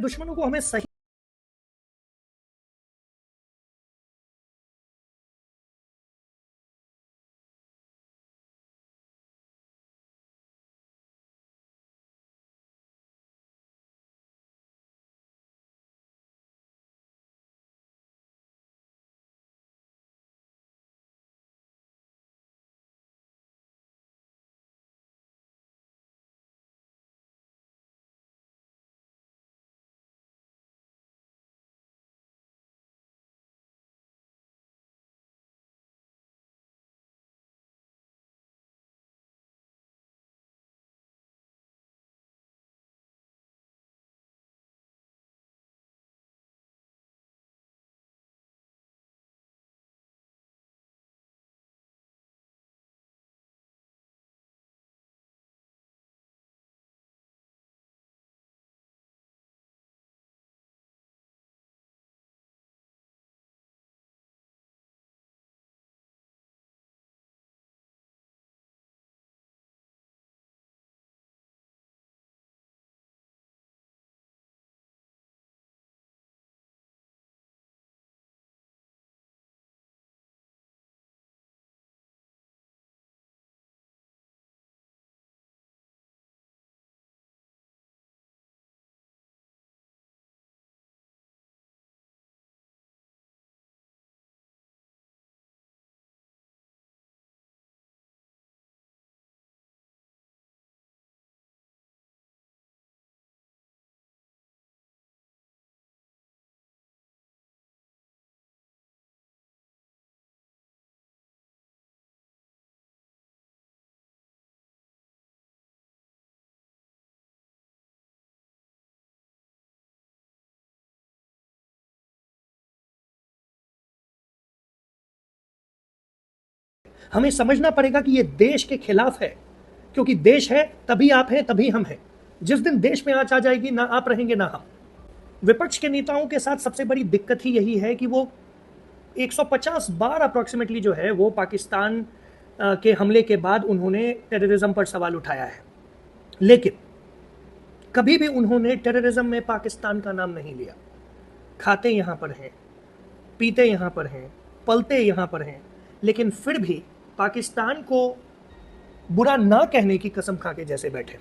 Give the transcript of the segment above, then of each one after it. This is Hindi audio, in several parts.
दुश्मनों को हमें सही हमें समझना पड़ेगा कि ये देश के खिलाफ है, क्योंकि देश है तभी आप हैं, तभी हम हैं। जिस दिन देश में आंच आ जाएगी, ना आप रहेंगे ना हम। विपक्ष के नेताओं के साथ सबसे बड़ी दिक्कत ही यही है कि वो 150 बार अप्रोक्सीमेटली जो है वो पाकिस्तान के हमले के बाद उन्होंने टेररिज्म पर सवाल उठाया है, लेकिन कभी भी उन्होंने टेररिज्म में पाकिस्तान का नाम नहीं लिया। खाते यहां पर हैं, पीते यहां पर हैं, पलते यहां पर हैं, लेकिन फिर भी पाकिस्तान को बुरा ना कहने की कसम खा के जैसे बैठे।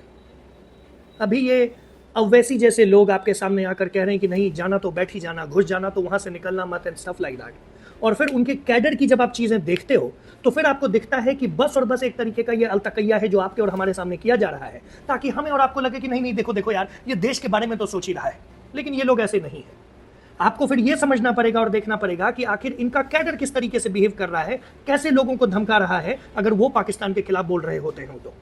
अभी ये अवैसी जैसे लोग आपके सामने आकर कह रहे हैं कि नहीं जाना तो बैठ ही जाना, घुस जाना तो वहां से निकलना मत, एंड स्टफ लाइक दैट। और फिर उनके कैडर की जब आप चीजें देखते हो तो फिर आपको दिखता है कि बस और बस एक तरीके का ये अलतकैया है जो आपके और हमारे सामने किया जा रहा है, ताकि हमें और आपको लगे कि नहीं नहीं देखो देखो यार, ये देश के बारे में तो सोच ही रहा है। लेकिन ये लोग ऐसे नहीं है। आपको फिर यह समझना पड़ेगा और देखना पड़ेगा कि आखिर इनका कैडर किस तरीके से बिहेव कर रहा है, कैसे लोगों को धमका रहा है अगर वो पाकिस्तान के खिलाफ बोल रहे होते हैं। तो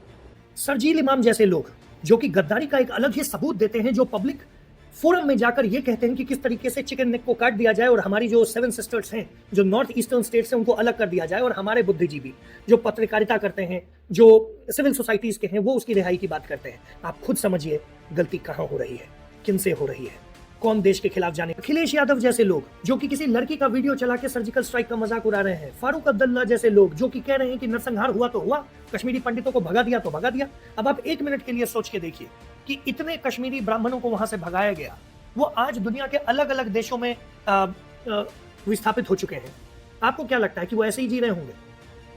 सरजील इमाम जैसे लोग जो कि गद्दारी का एक अलग ही सबूत देते हैं, जो पब्लिक फोरम में जाकर ये कहते हैं कि किस तरीके से चिकन नेक को काट दिया जाए और हमारी जो 7 सिस्टर्स हैं, जो नॉर्थ ईस्टर्न स्टेट्स हैं, उनको अलग कर दिया जाए, और हमारे बुद्धिजीवी जो पत्रकारिता करते हैं, जो सिविल सोसाइटीज के हैं, वो उसकी रिहाई की बात करते हैं। आप खुद समझिए गलती कहां हो रही है, किन से हो रही है, कौन देश के खिलाफ जाने। अखिलेश यादव जैसे लोग जो कि किसी लड़की का वीडियो चला के सर्जिकल स्ट्राइक का मजाक उड़ा रहे हैं। फारूक अब्दुल्ला जैसे लोग जो कि कह रहे हैं कि नरसंहार हुआ तो हुआ, कश्मीरी पंडितों को भगा दिया तो भगा दिया। अब आप एक मिनट के लिए सोच के देखिए कि इतने कश्मीरी ब्राह्मणों को वहां से भगाया गया, वो आज दुनिया के अलग अलग देशों में विस्थापित हो चुके हैं। आपको क्या लगता है कि वो ऐसे ही जी रहे होंगे?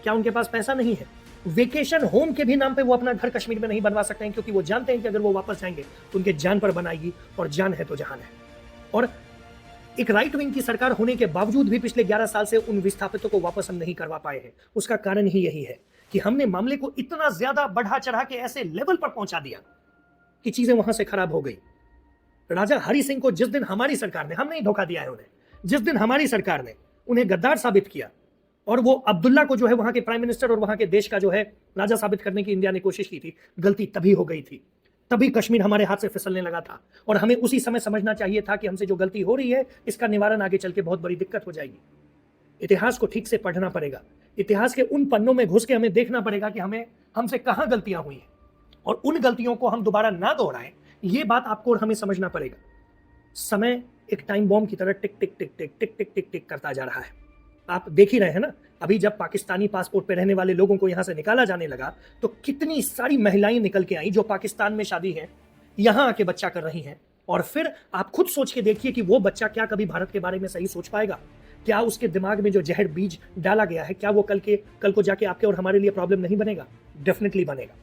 क्या उनके पास पैसा नहीं है? वेकेशन होम के भी नाम पे वो अपना घर कश्मीर में नहीं बनवा सकते हैं, क्योंकि वो जानते हैं कि अगर वो वापस जाएंगे तो उनके जान पर बनाएगी, और जान है तो जहान है। और एक राइट विंग की सरकार होने के बावजूद भी पिछले 11 साल से उन विस्थापितों को वापस हम नहीं करवा पाए हैं। उसका कारण ही यही है कि हमने मामले को इतना ज्यादा बढ़ा चढ़ा के ऐसे लेवल पर पहुंचा दिया कि चीजें वहां से खराब हो गई। राजा हरि सिंह को जिस दिन हमारी सरकार ने, हमने ही धोखा दिया है उन्हें, जिस दिन हमारी सरकार ने उन्हें गद्दार साबित किया और वो अब्दुल्ला को जो है वहां के प्राइम मिनिस्टर और वहां के देश का जो है राजा साबित करने की इंडिया ने कोशिश की थी, गलती तभी हो गई थी। तभी कश्मीर हमारे हाथ से फिसलने लगा था, और हमें उसी समय समझना चाहिए था कि हमसे जो गलती हो रही है इसका निवारण आगे चल के बहुत बड़ी दिक्कत हो जाएगी। इतिहास को ठीक से पढ़ना पड़ेगा, इतिहास के उन पन्नों में घुस के हमें देखना पड़ेगा कि हमसे कहां गलतियां हुई हैं, और उन गलतियों को हम दोबारा ना दोहराएं। ये बात आपको और हमें समझना पड़ेगा। समय एक टाइम बॉम्ब की तरह टिक टिक टिक टिक टिक टिक टिक टिक करता जा रहा है। आप देख ही रहे हैं ना, अभी जब पाकिस्तानी पासपोर्ट पे रहने वाले लोगों को यहां से निकाला जाने लगा तो कितनी सारी महिलाएं निकल के आई जो पाकिस्तान में शादी हैं, यहां आके बच्चा कर रही हैं, और फिर आप खुद सोच के देखिए कि वो बच्चा क्या कभी भारत के बारे में सही सोच पाएगा? क्या उसके दिमाग में जो जहर बीज डाला गया है, क्या वो कल को जाके आपके और हमारे लिए प्रॉब्लम नहीं बनेगा? डेफिनेटली बनेगा।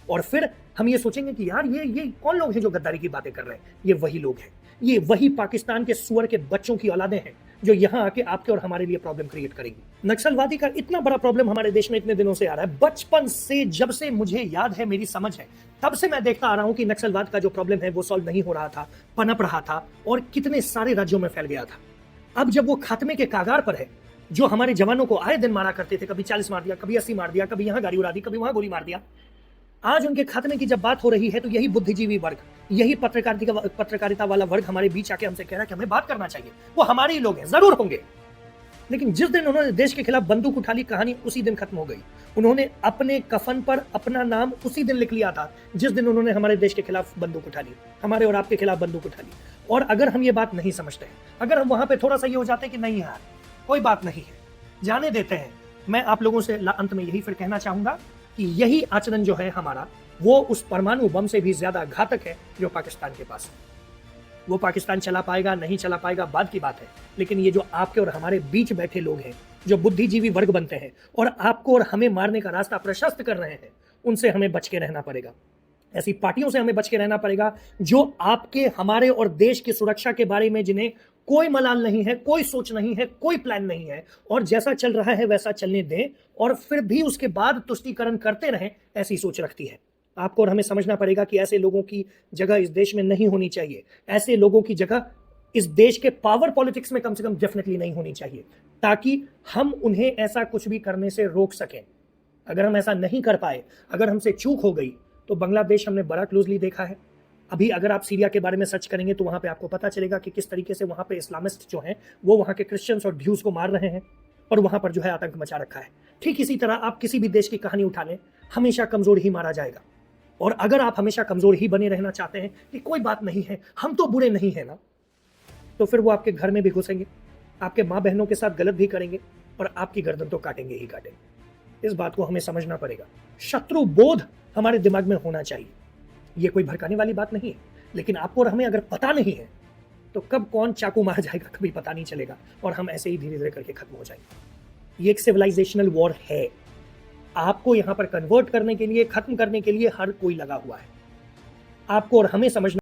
और फिर हम ये सोचेंगे कि यार ये कौन लोग हैं जो गद्दारी की बातें कर रहे हैं? ये वही लोग हैं, ये वही पाकिस्तान के सुअर के बच्चों की औलादें हैं जो यहां आके आपके और हमारे लिए प्रॉब्लम क्रिएट करेंगी। नक्सलवादी का इतना बड़ा प्रॉब्लम हमारे देश में इतने दिनों से आ रहा है, बचपन से, जब से मुझे याद है, मेरी समझ है, तब से मैं देखता आ रहा हूं कि नक्सलवाद का जो प्रॉब्लम है वो सॉल्व नहीं हो रहा था, पनप रहा था और कितने सारे राज्यों में फैल गया था। अब जब वो खात्मे के कागार पर है, जो हमारे जवानों को आए दिन मारा करते थे, कभी 40 मार दिया, कभी 80 मार दिया, कभी यहां गाड़ी उड़ा दी, कभी वहां गोली मार दिया, आज उनके खात्मे की जब बात हो रही है तो यही बुद्धिजीवी वर्ग, यही पत्रकारिता वाला वर्ग हमारे बीच आके हमसे कह रहा है कि हमें बात करना चाहिए। वो हमारे ही लोग हैं, जरूर होंगे, लेकिन जिस दिन उन्होंने देश के खिलाफ बंदूक उठा ली, कहानी उसी दिन खत्म हो गई। उन्होंने अपने कफन पर अपना नाम उसी दिन लिख लिया था जिस दिन उन्होंने हमारे देश के खिलाफ बंदूक उठा ली, हमारे और आपके खिलाफ बंदूक उठा ली। और अगर हम ये बात नहीं समझते हैं, अगर हम वहां पे थोड़ा सा ये हो जाते हैं कि नहीं यार कोई बात नहीं है, जाने देते हैं, मैं आप लोगों से अंत में यही फिर कहना चाहूंगा कि यही आचरण जो है हमारा, वो उस परमाणु बम से भी ज्यादा घातक है जो पाकिस्तान के पास है। वो पाकिस्तान चला पाएगा नहीं चला पाएगा बाद की बात है, लेकिन ये जो आपके और हमारे बीच बैठे लोग हैं, जो बुद्धिजीवी वर्ग बनते हैं और आपको और हमें मारने का रास्ता प्रशस्त कर रहे हैं, उनसे हमें बच के रहना पड़ेगा। ऐसी पार्टियों से हमें बच के रहना पड़ेगा जो आपके, हमारे और देश की सुरक्षा के बारे में जिन्हें कोई मलाल नहीं है, कोई सोच नहीं है, कोई प्लान नहीं है, और जैसा चल रहा है वैसा चलने दें और फिर भी उसके बाद तुष्टीकरण करते रहें, ऐसी सोच रखती है। आपको और हमें समझना पड़ेगा कि ऐसे लोगों की जगह इस देश में नहीं होनी चाहिए। ऐसे लोगों की जगह इस देश के पावर पॉलिटिक्स में कम से कम डेफिनेटली नहीं होनी चाहिए, ताकि हम उन्हें ऐसा कुछ भी करने से रोक सकें। अगर हम ऐसा नहीं कर पाए, अगर हमसे चूक हो गई, तो बांग्लादेश हमने बड़ा क्लोजली देखा है। अभी अगर आप सीरिया के बारे में सर्च करेंगे तो वहां पे आपको पता चलेगा कि किस तरीके से वहां पे इस्लामिस्ट जो हैं वो वहां के क्रिश्चियंस और ड्यूज को मार रहे हैं और वहां पर जो है आतंक मचा रखा है। ठीक इसी तरह आप किसी भी देश की कहानी उठा लें, हमेशा कमजोर ही मारा जाएगा। और अगर आप हमेशा कमजोर ही बने रहना चाहते हैं कि कोई बात नहीं है, हम तो बुरे नहीं है ना, तो फिर वो आपके घर में भी घुसेंगे, आपके माँ बहनों के साथ गलत भी करेंगे और आपकी गर्दन तो काटेंगे ही काटेंगे। इस बात को हमें समझना पड़ेगा। शत्रु बोध हमारे दिमाग में होना चाहिए। ये कोई भड़काने वाली बात नहीं है, लेकिन आपको और हमें अगर पता नहीं है तो कब कौन चाकू मार जाएगा कभी पता नहीं चलेगा और हम ऐसे ही धीरे धीरे करके खत्म हो जाएंगे। ये एक सिविलाइजेशनल वॉर है। आपको यहां पर कन्वर्ट करने के लिए, खत्म करने के लिए हर कोई लगा हुआ है। आपको और हमें समझना